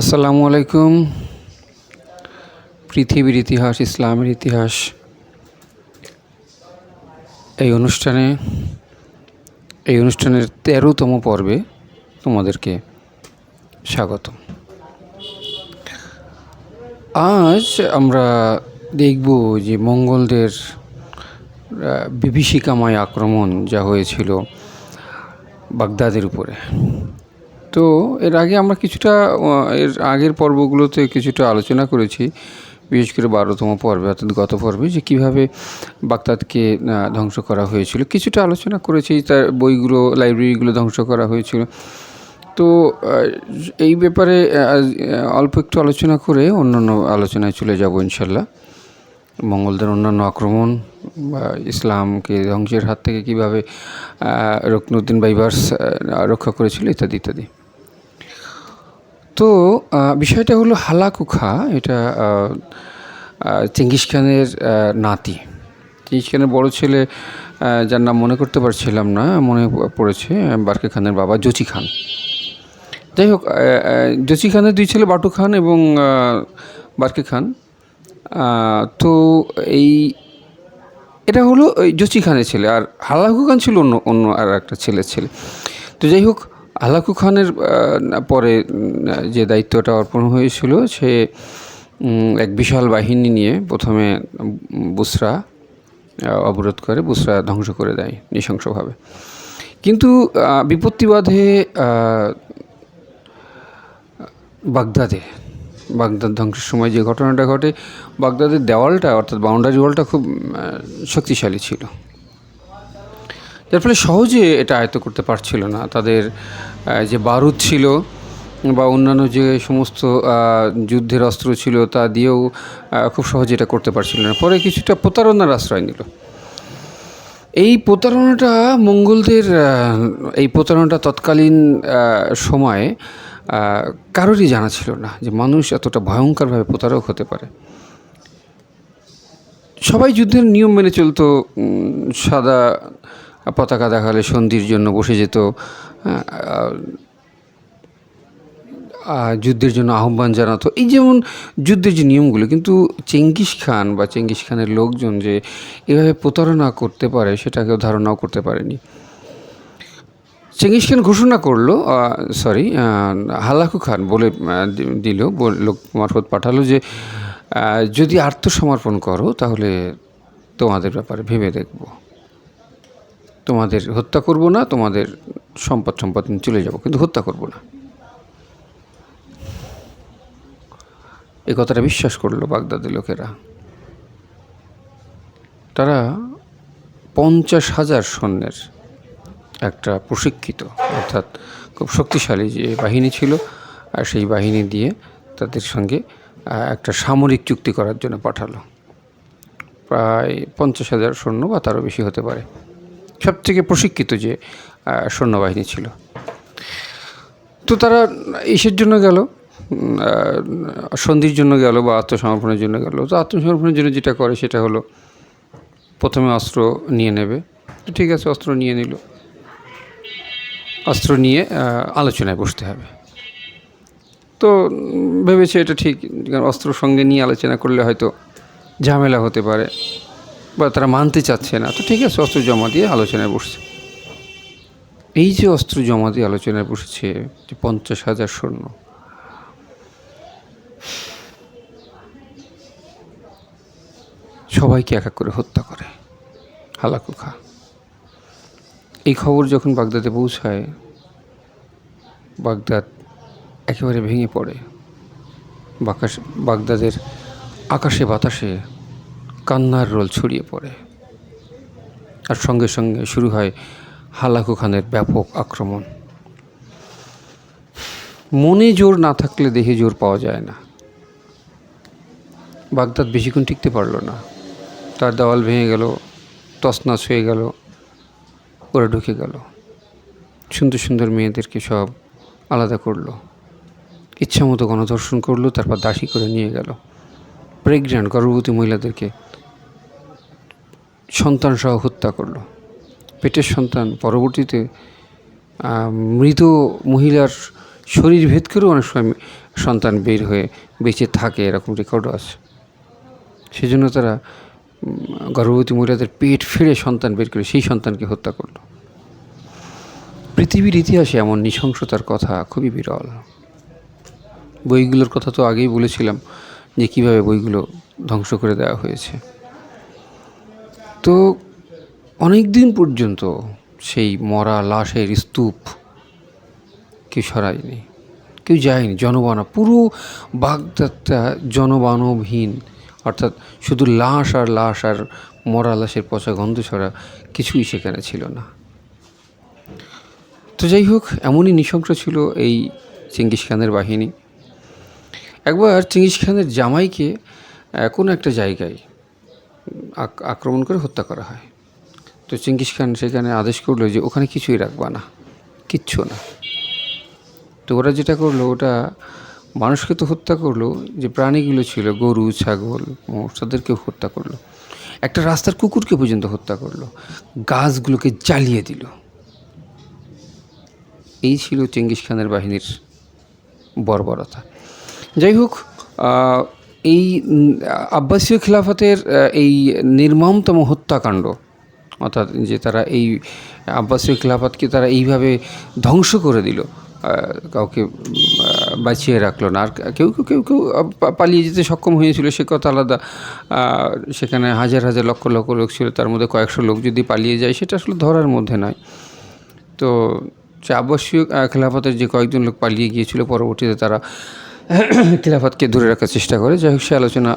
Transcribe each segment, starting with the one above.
আসসালামু আলাইকুম। পৃথিবীর ইতিহাস, ইসলামের ইতিহাস এই অনুষ্ঠানের ১৩তম পর্বে তোমাদেরকে স্বাগত। আজ আমরা দেখব যে মঙ্গলদের বিভীষিকাময় আক্রমণ যা হয়েছিল বাগদাদের উপরে। তো এর আগের পর্বগুলোতে কিছুটা আলোচনা করেছি, বিশেষ করে ১২তম পর্বে অর্থাৎ গত পর্বে, যে কীভাবে বাগদাদকে ধ্বংস করা হয়েছিল। কিছুটা আলোচনা করেছি, তার লাইব্রেরিগুলো ধ্বংস করা হয়েছিল। তো এই ব্যাপারে অল্প একটু আলোচনা করে অন্যান্য আলোচনায় চলে যাব ইনশাল্লাহ। মঙ্গলদের অন্যান্য আক্রমণ বা ইসলামকে ধ্বংসের হাত থেকে কীভাবে রুকনুদ্দিন বাইবার্স রক্ষা করেছিল ইত্যাদি ইত্যাদি। তো বিষয়টা হলো হালাকু খাঁ। এটা চেঙ্গিস খানের নাতি, চেঙ্গিস খানের বড় ছেলে, যার নাম মনে করতে পারছিলাম না, মনে পড়েছে বারকে খানের বাবা জচি খান। যাই হোক, জচি খানের দুই ছেলে বাটু খান এবং বারকে খান। তো এটা হলো জচি খানের ছেলে, আর হালাকু খান ছিল অন্য আর একটা ছেলে। তো যাই হোক, হালাকু খানের পরে যে দায়িত্বটা অর্পণ হয়েছিল, সে এক বিশাল বাহিনী নিয়ে প্রথমে বুসরা অবরোধ করে, বুসরা ধ্বংস করে দেয় নৃশংসভাবে। কিন্তু বিপত্তিবাদে বাগদাদ ধ্বংসের সময় যে ঘটনাটা ঘটে, বাগদাদের দেওয়ালটা অর্থাৎ বাউন্ডারি ওয়ালটা খুব শক্তিশালী ছিল, যার ফলে সহজে এটা আয়ত্ত করতে পারছিল না। তাদের যে বারুদ ছিল বা অন্যান্য যে সমস্ত যুদ্ধের অস্ত্র ছিল, তা দিয়েও খুব সহজে এটা করতে পারছিল না। পরে কিছুটা প্রতারণার আশ্রয় নিল। এই প্রতারণাটা তৎকালীন সময়ে কারোরই জানা ছিল না যে মানুষ এতটা ভয়ঙ্করভাবে প্রতারক হতে পারে। সবাই যুদ্ধের নিয়ম মেনে চলতো। সাদা পতাকা দেখালে সন্ধির জন্য বসে যেত, যুদ্ধের জন্য আহ্বান জানাতো, এই যেমন যুদ্ধের যে নিয়মগুলো। কিন্তু চেঙ্গিস খানের লোকজন যে এভাবে প্রতারণা করতে পারে, সেটা কেউ ধারণাও করতে পারেনি। চেঙ্গিস খান ঘোষণা করলো, হালাকু খান বলে দিল, লোক মারফত পাঠালো যে যদি আত্মসমর্পণ করো তাহলে তোমাদের ব্যাপারে ভেবে দেখব, তোমাদের হত্যা করব না, তোমাদের সম্পদ চলে যাব, কিন্তু হত্যা করব না। এই কথাটা বিশ্বাস করলো বাগদাদের লোকেরা। তারা 50,000 সৈন্যের একটা প্রশিক্ষিত অর্থাৎ খুব শক্তিশালী যে বাহিনী ছিল, আর সেই বাহিনী দিয়ে তাদের সঙ্গে একটা সামরিক চুক্তি করার জন্য পাঠালো। প্রায় 50,000 সৈন্য বা তারও বেশি হতে পারে, সবথেকে প্রশিক্ষিত যে সৈন্যবাহিনী ছিল। তো তারা ইসের জন্য গেল, সন্ধির জন্য গেল বা আত্মসমর্পণের জন্য গেল। তো আত্মসমর্পণের জন্য যেটা করে সেটা হলো প্রথমে অস্ত্র নিয়ে নেবে। তো ঠিক আছে, অস্ত্র নিয়ে নিল। অস্ত্র নিয়ে আলোচনায় বসতে হবে। তো ভেবেছে এটা ঠিক, কারণ অস্ত্র সঙ্গে নিয়ে আলোচনা করলে হয়তো ঝামেলা হতে পারে বা তারা মানতে চাচ্ছে না। তো ঠিক আছে, অস্ত্র জমা দিয়ে আলোচনায় বসছে। এই যে অস্ত্র জমা দিয়ে আলোচনায় বসেছে, যে 50,000 সৈন্য, সবাইকে এক এক করে হত্যা করে হালাকু খাঁ। এই খবর যখন বাগদাদে পৌঁছায়, বাগদাদ একেবারে ভেঙে পড়ে। বাগদাদের আকাশে বাতাসে কান্নার রোল ছড়িয়ে পড়ে, আর সঙ্গে সঙ্গে শুরু হয় হালাকু খানের ব্যাপক আক্রমণ। মনে জোর না থাকলে দেহে জোর পাওয়া যায় না। বাগদাদ বেশিক্ষণ টিকতে পারল না। তার দেওয়াল ভেঙে গেল, তছনছ হয়ে গেল, ওরা ঢুকে গেল। সুন্দর সুন্দর মেয়েদেরকে সব আলাদা করলো, ইচ্ছা মতো গণধর্ষণ করলো, তারপর দাসী করে নিয়ে গেল। প্রেগন্যান্ট গর্ভবতী মহিলাদেরকে সন্তান সহ হত্যা করলো। পেটের সন্তান পরবর্তীতে মৃত মহিলার শরীর ভেদ করেও অনেক সময় সন্তান বের হয়ে বেঁচে থাকে, এরকম রেকর্ডও আছে। সেজন্য তারা গর্ভবতী মহিলাদের পেট ফেড়ে সন্তান বের করে সেই সন্তানকে হত্যা করল। পৃথিবীর ইতিহাসে এমন নৃশংসতার কথা খুবই বিরল। বইগুলোর কথা তো আগেই বলেছিলাম যে কীভাবে বইগুলো ধ্বংস করে দেওয়া হয়েছে। তো অনেক দিন পর্যন্ত সেই মরা লাশের স্তূপ কেউ সরায়নি, কেউ যায়নি। পুরো বাগদাদটা জনবানবহীন, অর্থাৎ শুধু লাশ আর লাশ আর মরা লাশের পচা গন্ধ ছড়া কিছুই সেখানে ছিল না। তো যাই হোক, এমনই নৃশংস ছিল এই চেঙ্গিস খানের বাহিনী। একবার চেঙ্গিস খানের জামাইকে কোনো একটা জায়গায় আক্রমণ করে হত্যা করা হয়। তো চেঙ্গিস খান সেখানে আদেশ করলো যে ওখানে কিছুই রাখবা না, কিচ্ছু না। তো ওরা যেটা করলো, ওটা মানুষকে তো হত্যা করলো, যে প্রাণীগুলো ছিল গরু ছাগল তাদেরকেও হত্যা করলো, একটা রাস্তার কুকুরকে পর্যন্ত হত্যা করলো, গাছগুলোকে জ্বালিয়ে দিল। এই ছিল চেঙ্গিস খানের বাহিনীর বর্বরতা। যাই হোক, এই আব্বাসীয় খিলাফতের এই নির্মমতম হত্যাকাণ্ড, অর্থাৎ যে তারা এই আব্বাসীয় খিলাফতকে তারা এইভাবে ধ্বংস করে দিল, কাউকে বাঁচিয়ে রাখলো না। আর কেউ কেউ কেউ পালিয়ে যেতে সক্ষম হয়েছিল, সে কথা আলাদা। সেখানে হাজার হাজার লক্ষ লক্ষ লোক ছিল, তার মধ্যে কয়েকশো লোক যদি পালিয়ে যায় সেটা আসলে ধরার মধ্যে নয়। তো সে আব্বাসীয় খিলাফতের যে কয়েকজন লোক পালিয়ে গিয়েছিল, পরবর্তীতে তারা খিলাফতকে ধরে রাখার চেষ্টা করে। যাই হোক, সে আলোচনা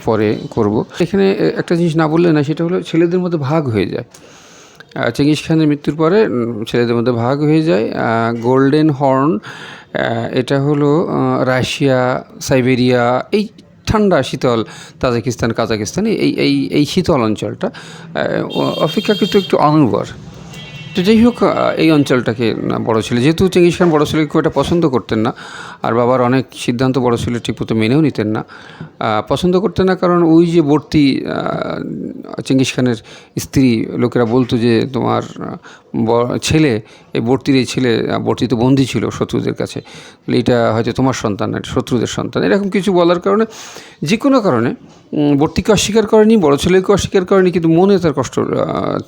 পরে করব। এখানে একটা জিনিস না বললে না, সেটা হলো ছেলেদের মধ্যে ভাগ হয়ে যায়। চেঙ্গিস খানের মৃত্যুর পরে ছেলেদের মধ্যে ভাগ হয়ে যায়। গোল্ডেন হর্ন, এটা হলো রাশিয়া, সাইবেরিয়া, এই ঠান্ডা শীতল তাজিকিস্তান, কাজাকিস্তান, এই শীতল অঞ্চলটা অপেক্ষাকৃত একটু অনুর্বর। তো যাই হোক, এই অঞ্চলটাকে বড় ছেলে, যেহেতু চেঙ্গিস খান বড় ছেলেকে খুব একটা পছন্দ করতেন না, আর বাবার অনেক সিদ্ধান্ত বড় ছেলে ঠিকমতো মেনেও নিতেন না, পছন্দ করতেন না। কারণ ওই যে বর্তি, চেঙ্গিস খানের স্ত্রী, লোকেরা বলতো যে তোমার ছেলে, এই বর্তির এই ছেলে, বর্তি তো বন্দী ছিল শত্রুদের কাছে, এটা হয়তো তোমার সন্তান না, শত্রুদের সন্তান, এরকম কিছু বলার কারণে, যে কোনো কারণে বর্তিকে অস্বীকার করেনি, বড় ছেলেকে অস্বীকার করেনি, কিন্তু মনে তার কষ্ট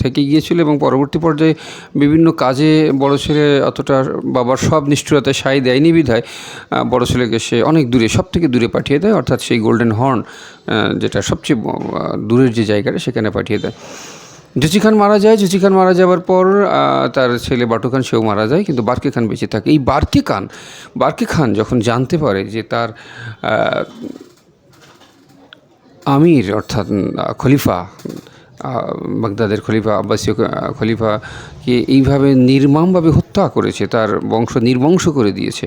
থেকে গিয়েছিল। এবং পরবর্তী পর্যায়ে বিভিন্ন কাজে বড় ছেলে অতটা বাবার সব নিষ্ঠুরতায় সায় দেয়নি বিধায় বড় ছেলেকে সে অনেক দূরে, সব থেকে দূরে পাঠিয়ে দেয়, অর্থাৎ সেই গোল্ডেন হর্ন, যেটা সবচেয়ে দূরের যে জায়গাটা, সেখানে পাঠিয়ে দেয়। জুচি খান মারা যায়। জুচি খান মারা যাওয়ার পর তার ছেলে বাটু খান, সেও মারা যায়, কিন্তু বার্কে খান বেঁচে থাকে। এই বার্কে খান যখন জানতে পারে যে তার আমির, অর্থাৎ খলিফা, বাগদাদের খলিফা, আব্বাসীয় খলিফাকে এইভাবে নির্মমভাবে হত্যা করেছে, তার বংশ নির্বংশ করে দিয়েছে,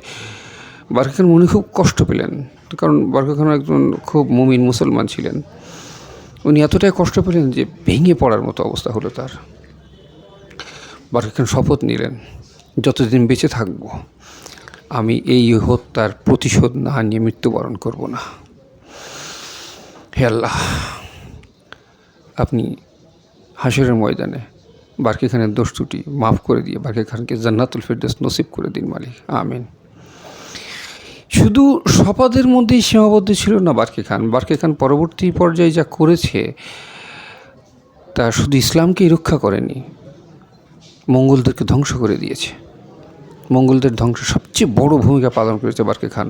বার্কে খান মনে খুব কষ্ট পেলেন। কারণ বার্কে খান একজন খুব মুমিন মুসলমান ছিলেন। উনি এতটাই কষ্ট পেলেন যে ভেঙে পড়ার মতো অবস্থা হলো তার। বার্কে খান শপথ নিলেন, যতদিন বেঁচে থাকব আমি এই হত্যার প্রতিশোধ না নিয়ে মৃত্যুবরণ করব না। হে আল্লাহ, আপনি হাশরের ময়দানে বার্কে খানের দোষ ত্রুটি মাফ করে দিয়ে বার্কে খানকে জান্নাতুল ফেরদৌস নসিব করে দিন মালিক, আমিন। শুধু শপথের মধ্যেই সীমাবদ্ধ ছিল না বার্কে খান। বার্কে খান পরবর্তী পর্যায়ে যা করেছে, তা শুধু ইসলামকেই রক্ষা করেনি, মঙ্গলদেরকে ধ্বংস করে দিয়েছে। মঙ্গলদের ধ্বংস সবচেয়ে বড় ভূমিকা পালন করেছে বার্কে খান,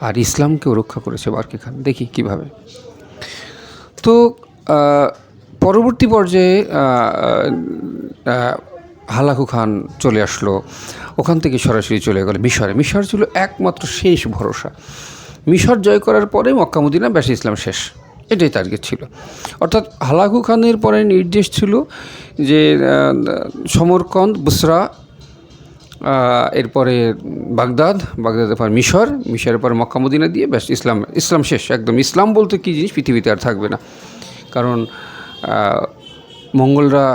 আর ইসলামকেও রক্ষা করেছে বার্কে খান। দেখি কিভাবে। তো পরবর্তী পর্যায়ে হালাকু খান চলে আসলো, ওখান থেকে সরাসরি চলে গেল মিশরে। মিশর ছিল একমাত্র শেষ ভরসা। মিশর জয় করার পরে মক্কা মদিনা, ব্যাস ইসলাম শেষ, এটাই টার্গেট ছিল। অর্থাৎ হালাকু খানের পরে নির্দেশ ছিল যে সমরকন্দ, বুসরা, এরপরে বাগদাদের পর মিশরের পর মক্কা মদিনা দিয়ে ব্যাস ইসলাম শেষ একদম। ইসলাম বলতে কী জিনিস পৃথিবীতে আর থাকবে না। কারণ মঙ্গলরা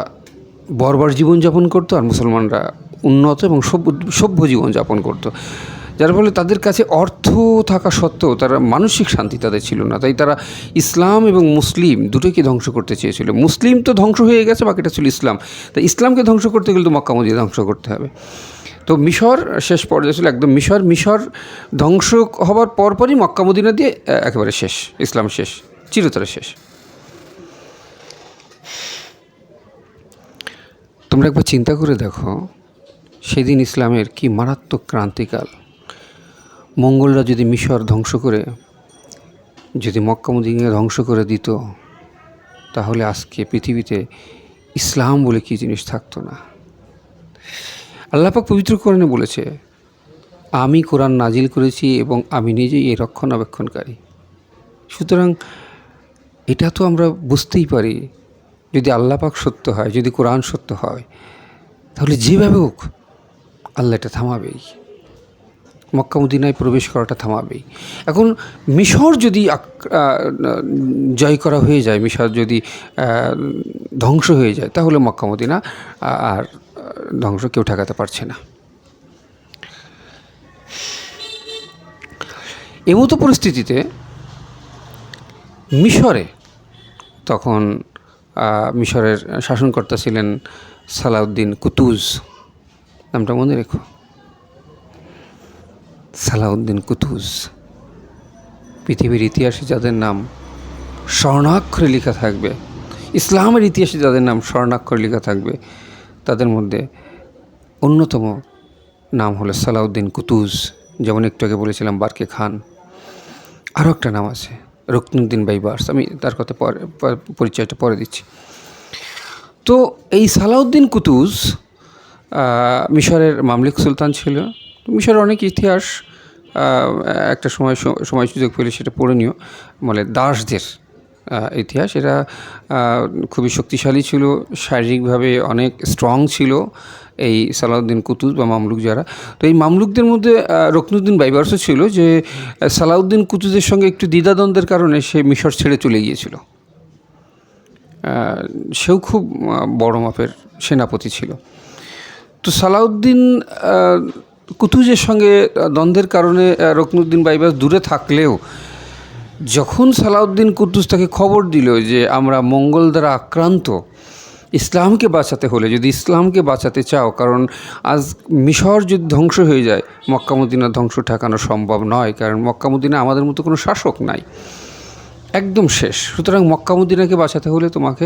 বর্বর জীবনযাপন করতো, আর মুসলমানরা উন্নত এবং সভ্য জীবনযাপন করতো, যার ফলে তাদের কাছে অর্থ থাকা সত্ত্বেও তারা মানসিক শান্তি তাদের ছিল না। তাই তারা ইসলাম এবং মুসলিম দুটোকে ধ্বংস করতে চেয়েছিল। মুসলিম তো ধ্বংস হয়ে গেছে, বাকিটা ছিল ইসলাম। তাই ইসলামকে ধ্বংস করতে গেলে তো মক্কা মদিনা ধ্বংস করতে হবে। তো মিশর শেষ পর্যায়ে ছিল একদম। মিশর ধ্বংস হবার পরপরই মক্কা মদিনা দিয়ে একেবারে শেষ, ইসলাম শেষ, চিরতরে শেষ। তোমরা একবার চিন্তা করে দেখো, সেদিন ইসলামের কি মারাত্মক ক্রান্তিকাল। মঙ্গলরা যদি মিশর ধ্বংস করে, যদি মক্কা মদিনা ধ্বংস করে দিত, তাহলে আজকে পৃথিবীতে ইসলাম বলে কী জিনিস থাকতো না। আল্লাহ পাক পবিত্র কোরআনে বলেছে, আমি কোরআন নাজিল করেছি এবং আমি নিজেই এর রক্ষণাবেক্ষণকারী। সুতরাং এটা তো আমরা বুঝতেই পারি, যদি আল্লাহ পাক সত্য হয়, যদি কোরআন সত্য হয়, তাহলে যেভাবে হোক আল্লাহ এটা থামাবেই, মক্কা মদিনায় প্রবেশ করাটা থামাবেই। এখন মিশর যদি জয় করা হয়ে যায়, মিশর যদি ধ্বংস হয়ে যায়, তাহলে মক্কা মদিনা আর ধ্বংস কেউ ঠেকাতে পারছে না। এমতো পরিস্থিতিতে মিশরে তখন মিশরের শাসনকর্তা ছিলেন সালাউদ্দিন কুতুজ। নামটা মনে রেখো, সালাউদ্দিন কুতুজ। পৃথিবীর ইতিহাসে যাদের নাম স্বর্ণাক্ষরে লেখা থাকবে, ইসলামের ইতিহাসে যাদের নাম স্বর্ণাক্ষরে লেখা থাকবে, তাদের মধ্যে অন্যতম নাম হলো সালাউদ্দিন কুতুজ। যেমন একটু আগে বলেছিলাম বারকে খান, আরও একটা নাম আছে রুকনুদ্দিন বাইবার্স। আমি তার কথা পরিচয়টা পরে দিচ্ছি। তো এই সালাউদ্দিন কুতুজ মিশরের মামলুক সুলতান ছিল। মিশরের অনেক ইতিহাস একটা সময় সুযোগ পেলে সেটা পড়ে নিও, মানে দাসদের ইতিহাস। এরা খুবই শক্তিশালী ছিল, শারীরিকভাবে অনেক স্ট্রং ছিল এই সালাউদ্দিন কুতুজ বা মামলুক যারা। তো এই মামলুকদের মধ্যে রুকনুদ্দিন বাইবার্সও ছিল, যে সালাউদ্দিন কুতুজের সঙ্গে একটু দ্বিধাদ্বন্দ্বের কারণে সে মিশর ছেড়ে চলে গিয়েছিল। সেও খুব বড় মাপের সেনাপতি ছিল। তো সালাউদ্দিন কুতুজের সঙ্গে দ্বন্দ্বের কারণে রুকনুদ্দিন বাইবার্স দূরে থাকলেও, যখন সালাউদ্দিন কুতুজ তাকে খবর দিল যে আমরা মঙ্গল দ্বারা আক্রান্ত, ইসলামকে বাঁচাতে হলে, যদি ইসলামকে বাঁচাতে চাও, কারণ আজ মিশর যদি ধ্বংস হয়ে যায়, মক্কা মদিনার ধ্বংস ঠেকানো সম্ভব নয়, কারণ মক্কা মদিনা আমাদের মতো কোনো শাসক নাই, একদম শেষ। সুতরাং মক্কা মদিনাকে বাঁচাতে হলে তোমাকে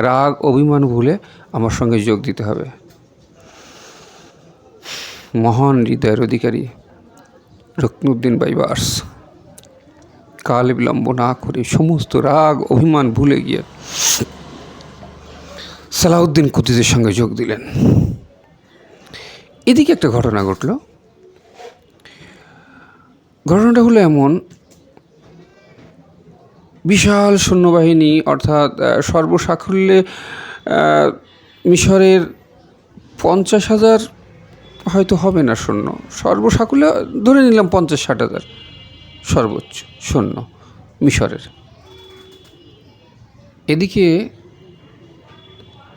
রাগ অভিমান ভুলে আমার সঙ্গে যোগ দিতে হবে। মহান হৃদয়ের অধিকারী রুকনুদ্দিন বাইবার্স কাল বিলম্ব না করে সমস্ত রাগ অভিমান ভুলে গিয়ে সালাউদ্দিন কুতুজের সঙ্গে যোগ দিলেন। এদিকে একটা ঘটনা ঘটল। ঘটনাটা হলো এমন, বিশাল সৈন্যবাহিনী, অর্থাৎ সর্বসাকুল্যে মিশরের 50,000 হয়তো হবে না সৈন্য, সর্বসাকুল্যে ধরে নিলাম 50-60,000 সর্বোচ্চ সৈন্য মিশরের। এদিকে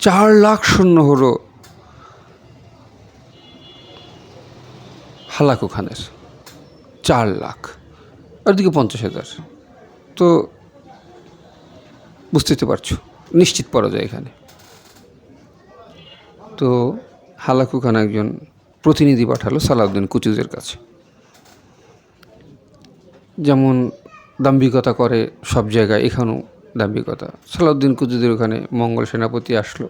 4 লাখ সৈন্য হলো হালাকু খানের, 4 লাখ, আর দিকে 50,000। তো বুঝতে পারছো, নিশ্চিত পরাজয় এখানে। তো হালাকু খান একজন প্রতিনিধি পাঠালো সালাউদ্দিন কুতুজের কাছে। যেমন দাম্ভিকতা করে সব জায়গায়, এখানেও দাম্ভিকতা। সালাউদ্দিন কুতুজের ওখানে মঙ্গল সেনাপতি আসলো,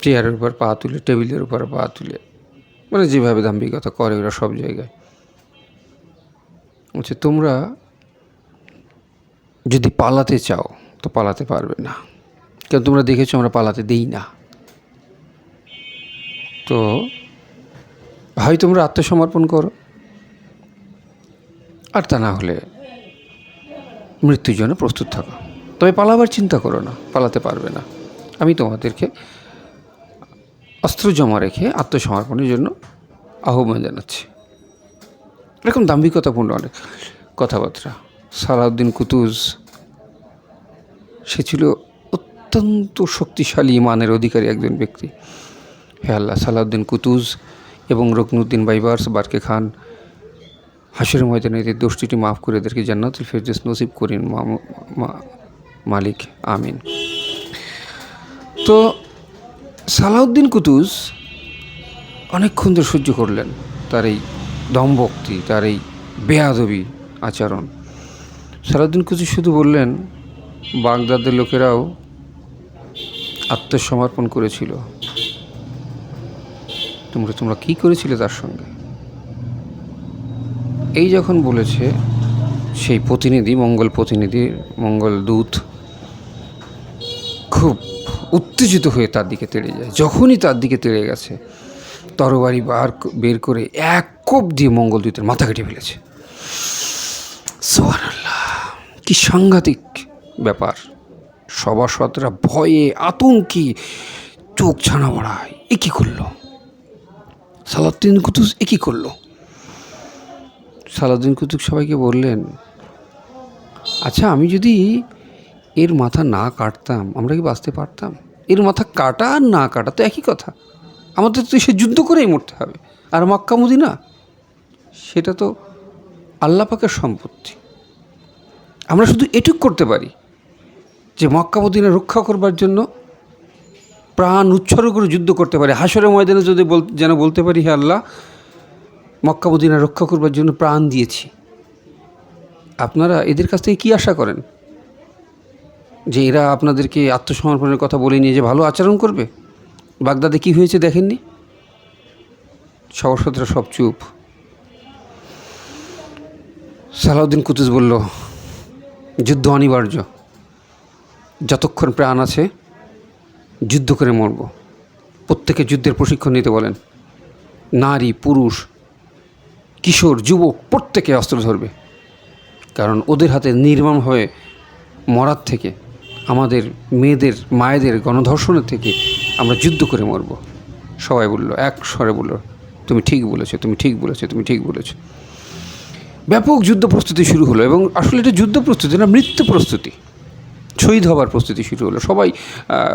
চেয়ারের উপর পা তুলে, টেবিলের উপর পা তুলে, মানে যেভাবে দাম্ভিকতা করে ওরা সব জায়গায়। বলছে তোমরা যদি পালাতে চাও তো পালাতে পারবে না, কারণ তোমরা দেখেছো আমরা পালাতে দিই না। তো হয় তোমরা আত্মসমর্পণ করো, আর তা না হলে মৃত্যুর জন্য প্রস্তুত থাকো, তবে পালাবার চিন্তা করো না, পালাতে পারবে না। আমি তোমাদেরকে অস্ত্র জমা রেখে আত্মসমর্পণের জন্য আহ্বান জানাচ্ছি। এরকম দাম্ভিকতাপূর্ণ অনেক কথাবার্তা। সালাউদ্দিন কুতুজ সে ছিল অত্যন্ত শক্তিশালী ইমানের অধিকারী একজন ব্যক্তি। হে আল্লাহ, সালাউদ্দিন কুতুজ এবং রুকনুদ্দিন বাইবার্স, বারকে খান, হাসরের ময়দানে এদের দোষটি মাফ করে এদেরকে জান্নাতুল ফেরদৌস নসিব করেন মালিক, আমিন। তো সালাউদ্দিন কুতুজ অনেকক্ষণ ধরে সহ্য করলেন তার এই দমভক্তি, তার এই বেয়াদবি আচরণ। সালাউদ্দিন কুতুজ শুধু বললেন, বাগদাদের লোকেরাও আত্মসমর্পণ করেছিল, তোমরা কী করেছিলে তার সঙ্গে? এই যখন বলেছে, সেই প্রতিনিধি, মঙ্গল দূত খুব উত্তেজিত হয়ে তার দিকে তেড়ে যায়। যখনই তার দিকে তেড়ে গেছে, তরবারি বের করে এক কোপ দিয়ে মঙ্গল দূতের মাথা কেটে ফেলেছে। সুবহানাল্লাহ, কি সাংঘাতিক ব্যাপার! সভাসদরা ভয়ে আতঙ্কে চোখ ছানা বড়ায়। এ কী করলো সালাউদ্দিন কুতুজ? এ কী করলো? সালাউদ্দিন কুতুব সবাইকে বললেন, আচ্ছা, আমি যদি এর মাথা না কাটতাম আমরা কি বাঁচতে পারতাম? এর মাথা কাটা আর না কাটা তো একই কথা। আমাদের তো সে যুদ্ধ করেই মরতে হবে। আর মক্কা মদিনা, সেটা তো আল্লাহ পাকের সম্পত্তি। আমরা শুধু এটুক করতে পারি যে মক্কা মদিনা রক্ষা করবার জন্য প্রাণ উৎসর্গ করে যুদ্ধ করতে পারি। হাসরের ময়দানে যদি যেন বলতে পারি, হে আল্লাহ, মক্কা মদিনা রক্ষা করবার জন্য প্রাণ দিয়েছি। আপনারা এদের কাছ থেকে কী আশা করেন? যে এরা আপনাদেরকে আত্মসমর্পণের কথা বলে নিয়ে যে ভালো আচরণ করবে? বাগদাদে কী হয়েছে দেখেননি? সভাসদরা সব চুপ। সালাউদ্দিন কুতুজ বলল, যুদ্ধ অনিবার্য। যতক্ষণ প্রাণ আছে যুদ্ধ করে মরব। প্রত্যেকে যুদ্ধের প্রশিক্ষণ নিতে বলেন। নারী, পুরুষ, কিশোর, যুবক প্রত্যেকে অস্ত্র ধরবে। কারণ ওদের হাতে নির্মমভাবে মরার থেকে, আমাদের মেয়েদের, মায়েদের গণধর্ষণের থেকে আমরা যুদ্ধ করে মরব। সবাই বলল, এক স্বরে বলল, তুমি ঠিক বলেছো, তুমি ঠিক বলেছো, তুমি ঠিক বলেছো। ব্যাপক যুদ্ধ প্রস্তুতি শুরু হলো। এবং আসলে এটা যুদ্ধ প্রস্তুতি না, মৃত্যু প্রস্তুতি, শহীদ হবার প্রস্তুতি শুরু হলো। সবাই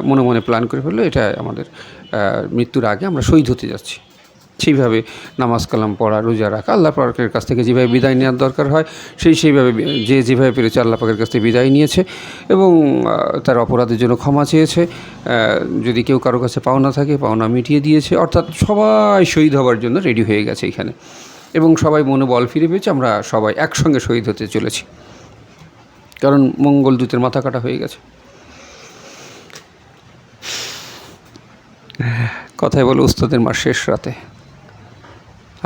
মনে মনে প্ল্যান করে ফেললো, এটা আমাদের মৃত্যুর আগে আমরা শহীদ হতে যাচ্ছি। সেইভাবে নামাজ কালাম পড়া, রোজা রাখা, আল্লাহ পাকের কাছ থেকে যেভাবে বিদায় নেওয়ার দরকার হয় সেইভাবে যেভাবে পেরেছে আল্লাহ পাকের কাছ থেকে বিদায় নিয়েছে এবং তার অপরাধের জন্য ক্ষমা চেয়েছে। যদি কেউ কারো কাছে পাওনা থাকে, পাওনা মিটিয়ে দিয়েছে। অর্থাৎ সবাই শহীদ হবার জন্য রেডি হয়ে গেছে এখানে। এবং সবাই মনে বল ফিরে পেয়েছে, আমরা সবাই একসঙ্গে শহীদ হতে চলেছি, কারণ মঙ্গল দূতের মাথা কাটা হয়ে গেছে। কথায় বলে, উস্তাদের মার শেষ রাতে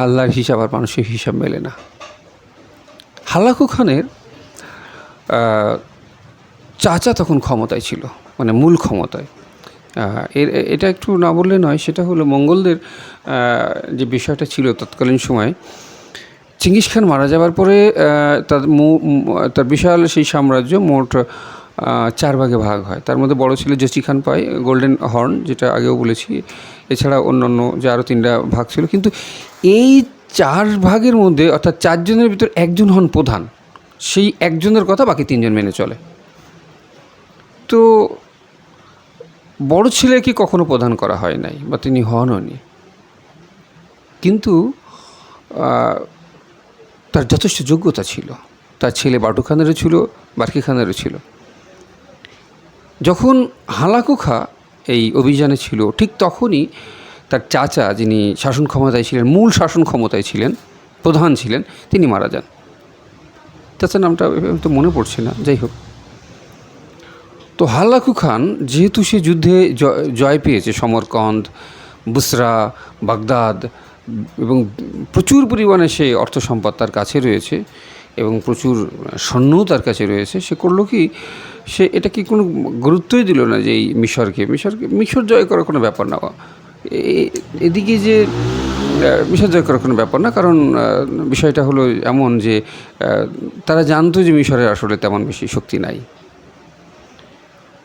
আল্লাহর হিসাব আর মানুষের হিসাব মেলে না। হালাকু খানের চাচা তখন ক্ষমতায় ছিল, মানে মূল ক্ষমতায়। এটা একটু না বললে নয়। সেটা হলো মঙ্গলদের যে বিষয়টা ছিল তৎকালীন সময়, চিঙ্গিস খান মারা যাওয়ার পরে তার বিশাল সেই সাম্রাজ্য মোট 4 ভাগে ভাগ হয়। তার মধ্যে বড় ছিল জেসি খান পায়, গোল্ডেন হর্ন, যেটা আগেও বলেছি। এছাড়া অন্যান্য যে আরও 3টা ভাগ ছিল। কিন্তু এই 4 ভাগের মধ্যে, অর্থাৎ 4 জনের ভিতর একজন হন প্রধান। সেই একজনের কথা বাকি 3 জন মেনে চলে। তো বড় ছেলেকে কখনো প্রধান করা হয় নাই, বা তিনি হননি। কিন্তু তার যথেষ্ট যোগ্যতা ছিল। তার ছেলে বাটু খানেরও ছিল, বার্কি খানেরও ছিল। যখন হালাকু খা এই অভিযানে ছিল, ঠিক তখনই তার চাচা, যিনি শাসন ক্ষমতায় ছিলেন, মূল শাসন ক্ষমতায় ছিলেন, প্রধান ছিলেন, তিনি মারা যান। চাচার নামটা তো মনে পড়ছে না, যাই হোক। তো হালাকু খান যেহেতু সে যুদ্ধে জয় পেয়েছে, সমরকন্দ, বুসরা, বাগদাদ, এবং প্রচুর পরিমাণে সে অর্থ সম্পদ তার কাছে রয়েছে এবং প্রচুর সৈন্যও তার কাছে রয়েছে, সে করলো কি, সে এটাকে কোনো গুরুত্বই দিল না যে এই মিশর জয় করার কোনো ব্যাপার না। এদিকে যে মিশর জয় করার কোনো ব্যাপার না, কারণ বিষয়টা হলো এমন যে তারা জানতো যে মিশরের আসলে তেমন বেশি শক্তি নাই।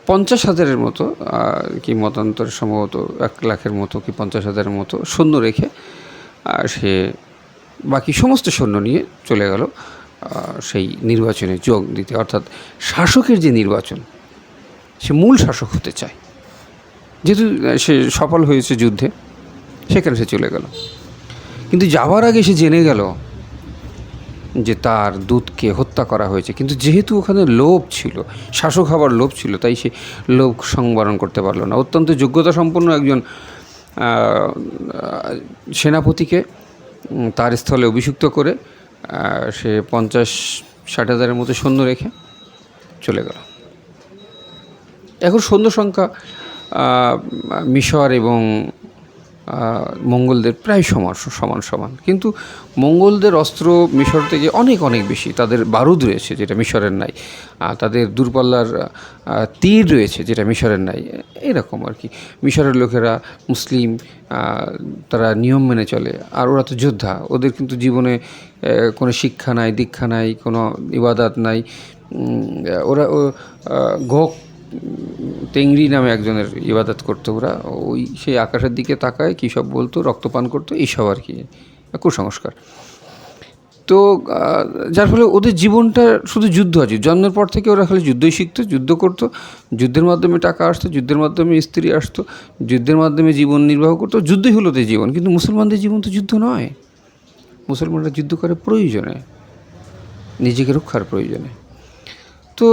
50,000-এর মতো কি মতান্তর, সম্ভবত 1 লাখের মতো কি 50,000-এর মতো সৈন্য রেখে সে বাকি সমস্ত সৈন্য নিয়ে চলে গেল সেই নির্বাচনে যোগ দিতে। অর্থাৎ শাসকের যে নির্বাচন, সে মূল শাসক হতে চায়। যেহেতু সে সফল হয়েছে যুদ্ধে, সেখানে সে চলে গেল। কিন্তু যাওয়ার আগে সে জেনে গেল যে তার দূতকে হত্যা করা হয়েছে, কিন্তু যেহেতু ওখানে লোভ ছিল, শাসক হবার লোভ ছিল, তাই সে লোভ সংবরণ করতে পারল না। অত্যন্ত যোগ্যতা সম্পন্ন একজন সেনাপতিকে তার স্থলে অভিষিক্ত করে সে 50-60 হাজারের মতো সৈন্য রেখে চলে গেল। এখন সৈন্য সংখ্যা মিশর এবং মঙ্গলদের প্রায় সমান, কিন্তু মঙ্গলদের অস্ত্র মিশর থেকে অনেক অনেক বেশি, তাদের বারুদ রয়েছে যেটা মিশরের নাই, তাদের দূরপাল্লার তীর রয়েছে যেটা মিশরের নাই, এরকম আর কি। মিশরের লোকেরা মুসলিম, তারা নিয়ম মেনে চলে, আর ওরা তো যোদ্ধা, ওদের কিন্তু জীবনে কোনো শিক্ষা নাই, দীক্ষা নাই, কোনো ইবাদত নাই। ওরা গোক তেংরি নামে একজনের ইবাদত করতো ওরা, ওই সেই আকাশের দিকে তাকায় কী সব বলতো, রক্তপান করতো, এইসব আর কি, কুসংস্কার। তো যার ফলে ওদের জীবনটা শুধু যুদ্ধ আছে, জন্মের পর থেকে ওরা খালি যুদ্ধই শিখতো, যুদ্ধ করতো, যুদ্ধের মাধ্যমে টাকা আসতো, যুদ্ধের মাধ্যমে স্ত্রী আসতো, যুদ্ধের মাধ্যমে জীবন নির্বাহ করতো, যুদ্ধই হলো ওদের জীবন। কিন্তু মুসলমানদের জীবন তো যুদ্ধ নয়, মুসলমানরা যুদ্ধ করে প্রয়োজনে, নিজেকে রক্ষার প্রয়োজনে। তো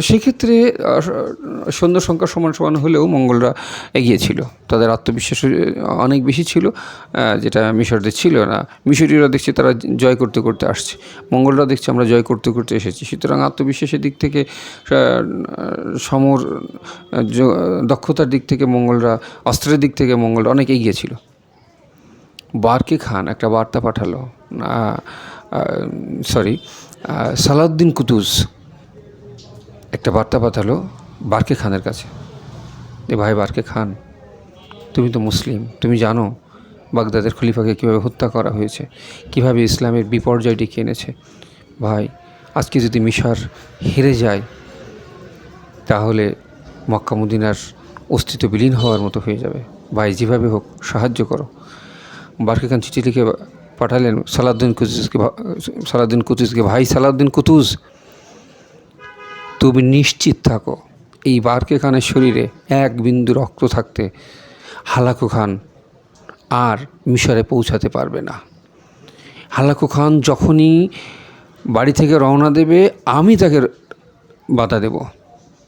সেক্ষেত্রে সৈন্য সংখ্যা সমান হলেও মঙ্গলরা এগিয়ে ছিল, তাদের আত্মবিশ্বাস অনেক বেশি ছিল, যেটা মিশরদের ছিল না। মিশরীয়রা দেখছে তারা জয় করতে করতে আসছে, মঙ্গলরা দেখছে আমরা জয় করতে করতে এসেছি। সুতরাং আত্মবিশ্বাসের দিক থেকে, দক্ষতার দিক থেকে মঙ্গলরা, অস্ত্রের দিক থেকে মঙ্গলরা অনেক এগিয়ে ছিল। বারকে খান একটা বার্তা পাঠালো, সালাউদ্দিন কুতুজ একটা বার্তা পাঠালো বারকে খানের কাছে, ভাই বারকে খান, তুমি তো মুসলিম, তুমি জানো বাগদাদের খলিফাকে কীভাবে হত্যা করা হয়েছে, কীভাবে ইসলামের বিপর্যয় ডেকে এনেছে। ভাই, আজকে যদি মিশর হেরে যায় তাহলে মক্কা মদিনার অস্তিত্ব বিলীন হওয়ার মতো হয়ে যাবে। ভাই, যেভাবে হোক সাহায্য করো। বারকে খান চিঠি লিখে পাঠালেন সালাউদ্দিন কুতুজকে, ভাই সালাউদ্দিন কুতুজ, তুমি নিশ্চিত থাকো এই বারকে খানের শরীরে এক বিন্দু রক্ত থাকতে হালাকু খান আর মিশরে পৌঁছাতে পারবে না। হালাকু খান যখনই বাড়ি থেকে রওনা দেবে আমি তাকে বাধা দেব,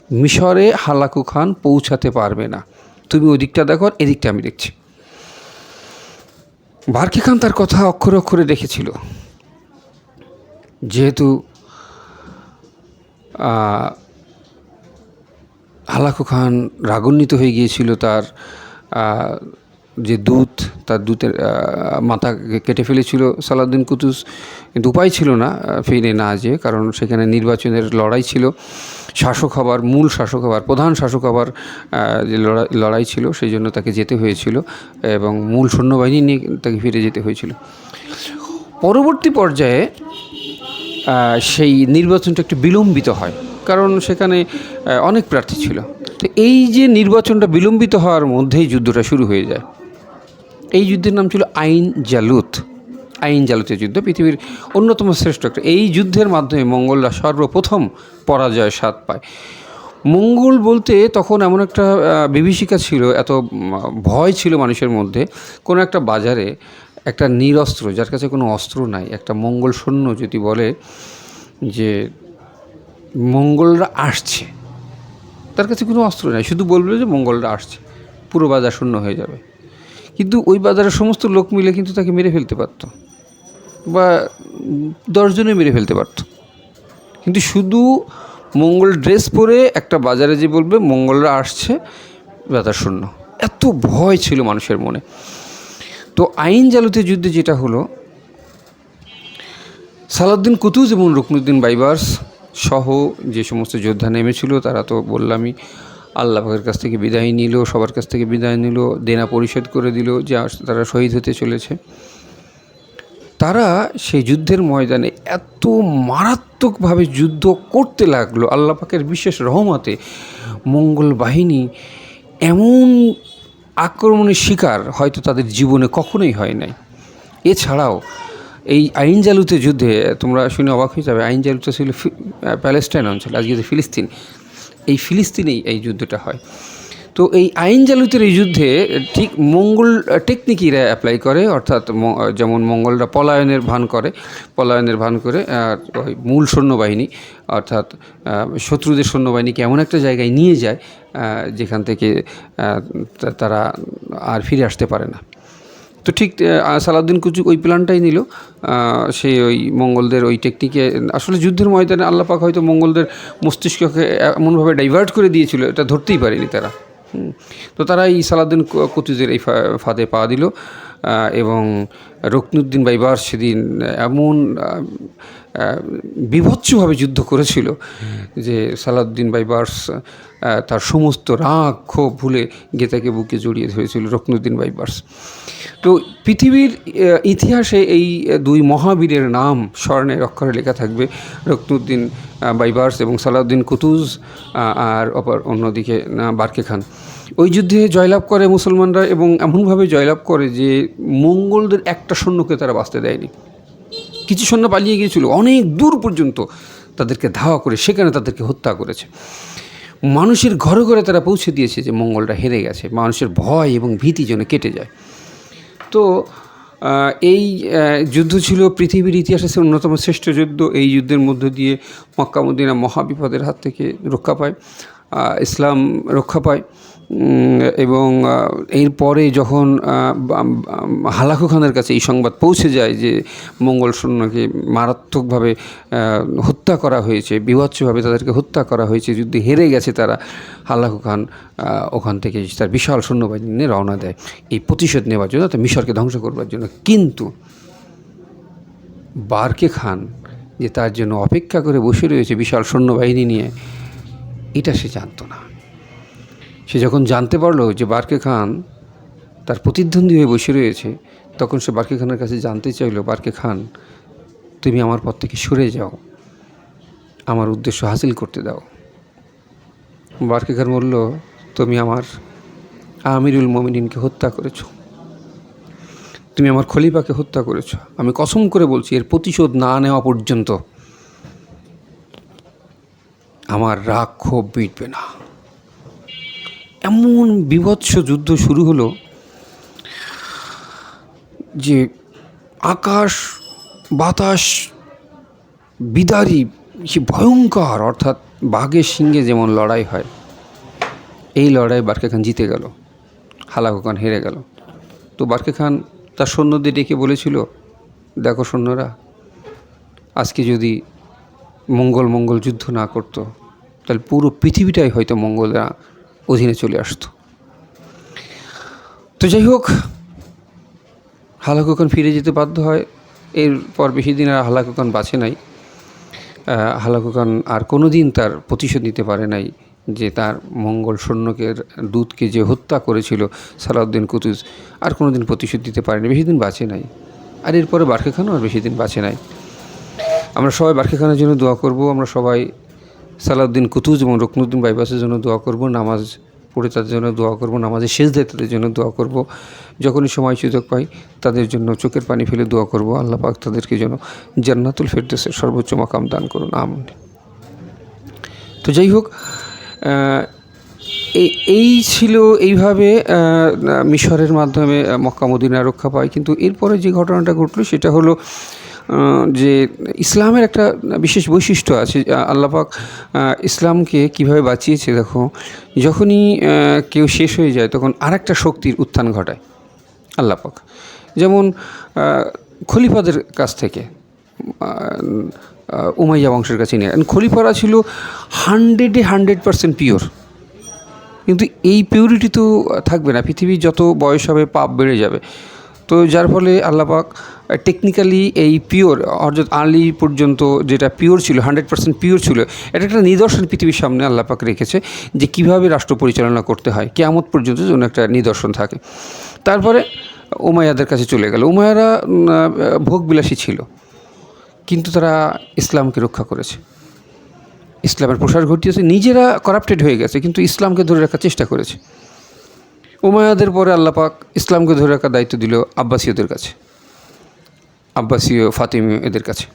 মিশরে হালাকু খান পৌঁছাতে পারবে না, তুমি ওই দিকটা দেখো, এদিকটা আমি দেখছি। বারকে খান তার কথা অক্ষরে অক্ষরে দেখেছিল, যেহেতু হালাকু খান রাগান্বিত হয়ে গিয়েছিল, তার যে দূত, তার দূতের মাথা কেটে ফেলেছিল সালাউদ্দিন কুতুজ, কিন্তু উপায় ছিল না ফিরে না যেয়ে, কারণ সেখানে নির্বাচনের লড়াই ছিল, প্রধান শাসক হবার যে লড়াই ছিল, সেই জন্য তাকে যেতে হয়েছিল এবং মূল সৈন্যবাহিনী নিয়ে তাকে ফিরে যেতে হয়েছিল। পরবর্তী পর্যায়ে সেই নির্বাচনটা একটু বিলম্বিত হয়, কারণ সেখানে অনেক প্রার্থী ছিল। তো এই যে নির্বাচনটা বিলম্বিত হওয়ার মধ্যেই যুদ্ধটা শুরু হয়ে যায়। এই যুদ্ধের নাম ছিল আইন জালুতের যুদ্ধ, পৃথিবীর অন্যতম শ্রেষ্ঠ একটা। এই যুদ্ধের মাধ্যমে মঙ্গলরা সর্বপ্রথম পরাজয় স্বাদ পায়। মঙ্গল বলতে তখন এমন একটা বিভীষিকা ছিল, এত ভয় ছিল মানুষের মধ্যে। কোনো একটা বাজারে একটা নিরস্ত্র, যার কাছে কোনো অস্ত্র নাই, একটা মঙ্গল সৈন্য যদি বলে যে মঙ্গলরা আসছে, তার কাছে কোনো অস্ত্র নাই, শুধু বলবে যে মঙ্গলরা আসছে, পুরো বাজার শূন্য হয়ে যাবে। কিন্তু ওই বাজারের সমস্ত লোক মিলে কিন্তু তাকে মেরে ফেলতে পারত, বা 10 জনে মেরে ফেলতে পারত। কিন্তু শুধু মঙ্গল ড্রেস পরে একটা বাজারে যে বলবে মঙ্গলরা আসছে, বাজার শূন্য, এত ভয় ছিল মানুষের মনে। তো আইন জালুতের যুদ্ধে যেটা হলো, সালাউদ্দিন কুতুজ এবং রুকনুদ্দিন বাইবার্স সহ যে সমস্ত যোদ্ধা নেমেছিল, তারা তো বললামই আল্লাহ পাকের কাছ থেকে বিদায় নিল, সবার কাছ থেকে বিদায় নিল, দেনা পরিশোধ করে দিল, যে তারা শহীদ হতে চলেছে। তারা সেই যুদ্ধের ময়দানে এত মারাত্মকভাবে যুদ্ধ করতে লাগলো, আল্লাহ পাকের বিশেষ রহমতে মঙ্গল বাহিনী এমন আক্রমণের শিকার হয়তো তাদের জীবনে কখনোই হয় নাই। এছাড়াও এই আইন জালুতের যুদ্ধে তোমরা শুনে অবাক হয়ে যাবে, আইন জালুতে ছিল প্যালেস্টাইন অঞ্চল, আজকে যে ফিলিস্তিন, এই ফিলিস্তিনেই এই যুদ্ধটা হয়। তো এই আইন জালুতের এই যুদ্ধে ঠিক মঙ্গল টেকনিকই এরা অ্যাপ্লাই করে, অর্থাৎ যেমন মঙ্গলরা পলায়নের ভান করে ওই মূল সৈন্যবাহিনী অর্থাৎ শত্রুদের সৈন্যবাহিনীকে এমন একটা জায়গায় নিয়ে যায় যেখান থেকে তারা আর ফিরে আসতে পারে না। তো ঠিক সালাউদ্দিন কুতুব ওই প্ল্যানটাই নিল, সে ওই মঙ্গলদের ওই টেকনিকে, আসলে যুদ্ধের ময়দানে আল্লাহ পাক হয়তো মঙ্গলদের মস্তিষ্ককে এমনভাবে ডাইভার্ট করে দিয়েছিল, এটা ধরতেই পারেনি তারা। তো তারা এই সালাউদ্দিন কুতুবের এই ফাঁদে পা দিল এবং রুকনুদ্দিন বাইবার্স সেদিন এমন বীভৎসভাবে যুদ্ধ করেছিল যে সালাউদ্দিন বাইবার্স তার সমস্ত রাগ ক্ষোভ ভুলে গেতাকে বুকে জড়িয়ে ধরেছিল রুকনুদ্দিন বাইবার্স। তো পৃথিবীর ইতিহাসে এই দুই মহাবীরের নাম স্বর্ণের অক্ষরে লেখা থাকবে, রুকনুদ্দিন বাইবার্স এবং সালাউদ্দিন কুতুজ, আর অন্যদিকে বারকে খান। ওই যুদ্ধে জয়লাভ করে মুসলমানরা এবং এমনভাবে জয়লাভ করে যে মঙ্গলদের একটা সৈন্যকে তারা বাঁচতে দেয়নি। কিছু সৈন্য পালিয়ে গিয়েছিল, অনেক দূর পর্যন্ত তাদেরকে ধাওয়া করে সেখানে তাদেরকে হত্যা করেছে। মানুষের ঘরে ঘরে তারা পৌঁছে দিয়েছে যে মঙ্গলরা হেরে গেছে, মানুষের ভয় এবং ভীতি যেন কেটে যায়। তো এই যুদ্ধ ছিল পৃথিবীর ইতিহাসে অন্যতম শ্রেষ্ঠ যুদ্ধ। এই যুদ্ধের মধ্য দিয়ে মক্কা মদিনা মহাবিপদের হাত থেকে রক্ষা পায়, ইসলাম রক্ষা পায়। এবং এরপরে যখন হালাকু খানের কাছে এই সংবাদ পৌঁছে যায় যে মঙ্গল সৈন্যকে মারাত্মকভাবে হত্যা করা হয়েছে, বীভৎসভাবে তাদেরকে হত্যা করা হয়েছে, যুদ্ধে হেরে গেছে তারা, হালাকু খান ওখান থেকে তার বিশাল সৈন্যবাহিনী নিয়ে রওনা দেয় এই প্রতিশোধ নেওয়ার জন্য, তো মিশরকে ধ্বংস করবার জন্য। কিন্তু বারকে খান যে তার জন্য অপেক্ষা করে বসে রয়েছে বিশাল সৈন্যবাহিনী নিয়ে, এটা সে জানতো না। সে যখন জানতে পারলো যে বারকে খান তার প্রতিদ্বন্দ্বী হয়ে বসে রয়েছে, তখন সে বারকে খানের কাছে জানতে চাইল, বারকে খান তুমি আমার পথ থেকে সরে যাও, আমার উদ্দেশ্য হাসিল করতে দাও। বারকে খান বলল, তুমি আমার আমিরুল মোমিনিনকে হত্যা করেছ, তুমি আমার খলিফাকে হত্যা করেছ, আমি কসম করে বলছি এর প্রতিশোধ না নেওয়া পর্যন্ত আমার রাগ ক্ষোভ মিটবে না। এমন বীভৎস যুদ্ধ শুরু হলো যে আকাশ বাতাস বিদারী, সে ভয়ঙ্কর, অর্থাৎ বাঘের সিংহে যেমন লড়াই হয়, এই লড়াই বারকে খান জিতে গেল, হালাকু খান হেরে গেল। তো বারকে খান তার সৈন্যদের ডেকে বলেছিল, দেখো সৈন্যরা, আজকে যদি মঙ্গল যুদ্ধ না করতো তাহলে পুরো পৃথিবীটাই হয়তো মঙ্গলরা অধীনে চলে আসতো। তো যাই হোক, হালাকু খান ফিরে যেতে বাধ্য হয়। এরপর বেশি দিন আর হালাকু খান বাঁচে নাই। হালাকু খান আর কোনো দিন তার প্রতিশোধ নিতে পারে নাই যে তার মঙ্গল সৈন্যকে দূতকে যে হত্যা করেছিল সালাউদ্দিন কুতুজ, আর কোনো দিন প্রতিশোধ দিতে পারেনি, বেশি দিন বাঁচে নাই। আর এরপরে বারকে খানও আর বেশি দিন বাঁচে নাই। আমরা সবাই বারকে খানের জন্য দোয়া করব, আমরা সবাই সালাউদ্দিন কুতুজ এবং রুকনুদ্দিন বাইবার্সের জন্য দোয়া করব, নামাজ পড়ে তাদের জন্য দোয়া করব, নামাজের সেজদায় তাদের জন্য দোয়া করব, যখনই সময় সুযোগ পাই তাদের জন্য চোখের পানি ফেলে দোয়া করব, আল্লাহ পাক তাদেরকে যেন জান্নাতুল ফেরদৌসের সর্বোচ্চ মাকাম দান করুন, আমিন। তো যাই হোক, এই ছিল এইভাবে মিশরের মাধ্যমে মক্কা মদিনা রক্ষা পায়। কিন্তু এরপরে যে ঘটনাটা ঘটলো সেটা হলো যে ইসলামের একটা বিশেষ বৈশিষ্ট্য আছে। আল্লাহ পাক ইসলামকে কীভাবে বাঁচিয়েছে দেখো, যখনই কেউ শেষ হয়ে যায় তখন আরেকটা শক্তির উত্থান ঘটায় আল্লাহ পাক। যেমন খলিফাদের কাছ থেকে, উমাইয়া বংশের কাছে নিয়ে, খলিফারা ছিল 100% পিওর, কিন্তু এই পিউরিটি তো থাকবে না, পৃথিবীর যত বয়স হবে পাপ বেড়ে যাবে। তো যার ফলে আল্লাহ পাক টেকনিক্যালি এই পিওর, অর্থাৎ আলী পর্যন্ত যেটা পিওর ছিল, 100% পিওর ছিল, এটা একটা নিদর্শন পৃথিবীর সামনে আল্লাহ পাক রেখেছে যে কীভাবে রাষ্ট্র পরিচালনা করতে হয়, কিয়ামত পর্যন্ত যেন একটা নিদর্শন থাকে। তারপরে উমাইয়াদের কাছে চলে গেল। উমাইয়ারা ভোগবিলাসী ছিল, কিন্তু তারা ইসলামকে রক্ষা করেছে, ইসলামের প্রসার ঘটিয়েছে, নিজেরা করাপ্টেড হয়ে গেছে কিন্তু ইসলামকে ধরে রাখার চেষ্টা করেছে। উমাইয়াদের পরে আল্লাহ পাক ইসলামকে ধরে রাখার দায়িত্ব দিল আব্বাসীয়দের কাছে, আব্বাসীয় ফাতিমি এদের কাছে।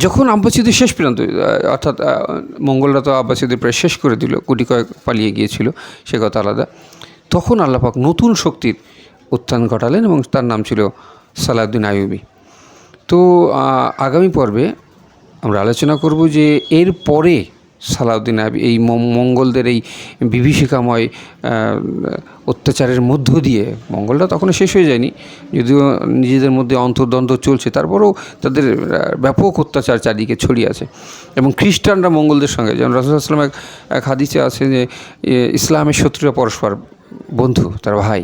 যখন আব্বাসীদের শেষ প্রান্ত, অর্থাৎ মঙ্গলরা তো আব্বাসীদের প্রায় শেষ করে দিল, কোটি কয়েক পালিয়ে গিয়েছিল, সে কথা আলাদা। তখন আল্লাহ পাক নতুন শক্তির উত্থান ঘটালেন এবং তার নাম ছিল সালাউদ্দিন আইয়ুবী। তো আগামী পর্বে আমরা আলোচনা করব যে এর পরে সালাউদ্দিন আইয়ুবী এই মঙ্গলদের এই বিভীষিকাময় অত্যাচারের মধ্য দিয়ে, মঙ্গলরা তখনও শেষ হয়ে যায়নি, যদিও নিজেদের মধ্যে অন্তর্দ্বন্দ্ব চলছে, তারপরেও তাদের ব্যাপক অত্যাচার চারদিকে ছড়িয়ে আছে। এবং খ্রিস্টানরা মঙ্গলদের সঙ্গে, যেমন রাসূলুল্লাহ সাল্লাল্লাহু আলাইহি ওয়াসাল্লাম এক হাদিসে আছে যে ইসলামের শত্রুরা পরস্পর বন্ধু, তার ভাই।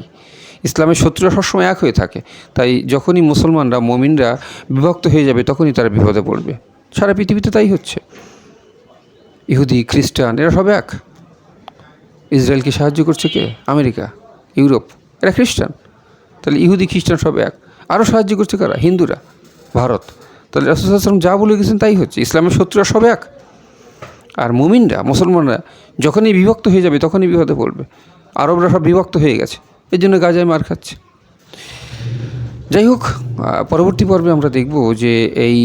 ইসলামের শত্রুরা সবসময় এক হয়ে থাকে, তাই যখনই মুসলমানরা, মুমিনরা বিভক্ত হয়ে যাবে তখনই তারা বিপদে পড়বে। সারা পৃথিবীতে তাই হচ্ছে। ইহুদি, খ্রিস্টান এরা সব এক। ইসরায়েলকে সাহায্য করছে কে? আমেরিকা, ইউরোপ, এরা খ্রিস্টান। তাহলে ইহুদি খ্রিস্টান সব এক। আরও সাহায্য করছে কারা? হিন্দুরা, ভারত। তাহলে রাসূলুল্লাহ সাল্লাল্লাহু আলাইহি ওয়াসাল্লাম যা বলে গেছেন তাই হচ্ছে। ইসলামের শত্রুরা সব এক। আর মুমিনরা, মুসলমানরা যখনই বিভক্ত হয়ে যাবে তখনই বিপদে পড়বে। আরবরা সব বিভক্ত হয়ে গেছে, এই জন্য গাজায় মার খাচ্ছে। যাই হোক, পরবর্তী পর্বে আমরা দেখব যে এই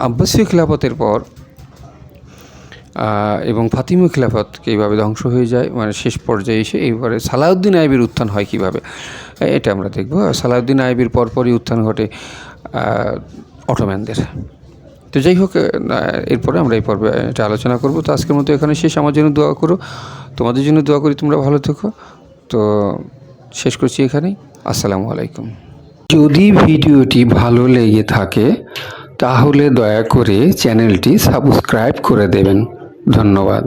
আব্বাসীয় খিলাফতের পর এবং ফাতিমীয় খিলাফত কীভাবে ধ্বংস হয়ে যায়, মানে শেষ পর্যায়ে এসে এইবারে সালাউদ্দিন আইয়ুবীর উত্থান হয় কীভাবে, এটা আমরা দেখব। সালাউদ্দিন আইয়ুবীর পরপরই উত্থান ঘটে অটোম্যানদের। তো যাই হোক, এরপরে আমরা এই পর্বে এটা আলোচনা করব। তো আজকের মতো এখানে শেষ। আমার জন্য দোয়া করো, তোমাদের জন্য দোয়া করি, তোমরা ভালো থেকো। তো শেষ করছি এখানেই। আসসালামু আলাইকুম। যদি ভিডিওটি ভালো লেগে থাকে তাহলে দয়া করে চ্যানেলটি সাবস্ক্রাইব করে দেবেন। ধন্যবাদ।